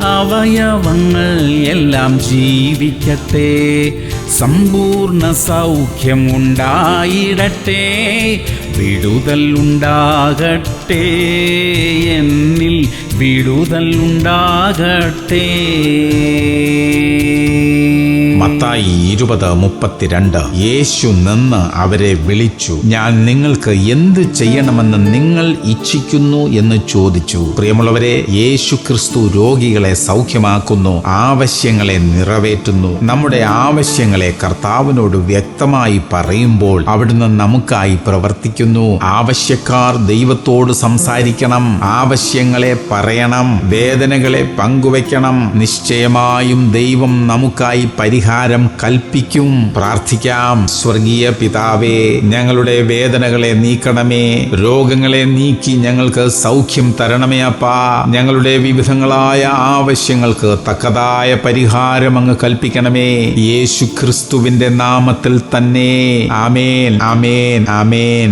അവയവങ്ങൾ എല്ലാം ജീവിക്കട്ടെ, സമ്പൂർണ്ണ സൗഖ്യം ഉണ്ടായിടട്ടെ, വിടുതൽ ഉണ്ടാകട്ടെ, എന്നിൽ വിടുതൽ ഉണ്ടാകട്ടെ. മത്തായി 20:32. യേശു നിന്ന് അവരെ വിളിച്ചു, ഞാൻ നിങ്ങൾക്ക് എന്ത് ചെയ്യണമെന്ന് നിങ്ങൾ ഇച്ഛിക്കുന്നു എന്ന് ചോദിച്ചു. പ്രിയമുള്ളവരെ, യേശു ക്രിസ്തു രോഗികളെ സൗഖ്യമാക്കുന്നു, ആവശ്യങ്ങളെ നിറവേറ്റുന്നു. നമ്മുടെ ആവശ്യങ്ങളെ കർത്താവിനോട് വ്യക്തമായി പറയുമ്പോൾ അവിടുന്ന് നമുക്കായി പ്രവർത്തിക്കുന്നു. ആവശ്യക്കാർ ദൈവത്തോട് സംസാരിക്കണം, ആവശ്യങ്ങളെ പറയണം, വേദനകളെ പങ്കുവയ്ക്കണം. നിശ്ചയമായും ദൈവം നമുക്കായി പരിഹാരം കൽപ്പിക്കും. പ്രാർത്ഥിക്കാം. സ്വർഗീയ പിതാവേ, ഞങ്ങളുടെ വേദനകളെ നീക്കണമേ, രോഗങ്ങളെ നീക്കി ഞങ്ങൾക്ക് സൗഖ്യം തരണമേ അപ്പാ. ഞങ്ങളുടെ വിവിധങ്ങളായ ആവശ്യങ്ങൾക്ക് തക്കതായ പരിഹാരം അങ്ങ് കൽപ്പിക്കണമേ, യേശു ക്രിസ്തുവിന്റെ നാമത്തിൽ തന്നെ. ആമേൻ, ആമേൻ, ആമേൻ.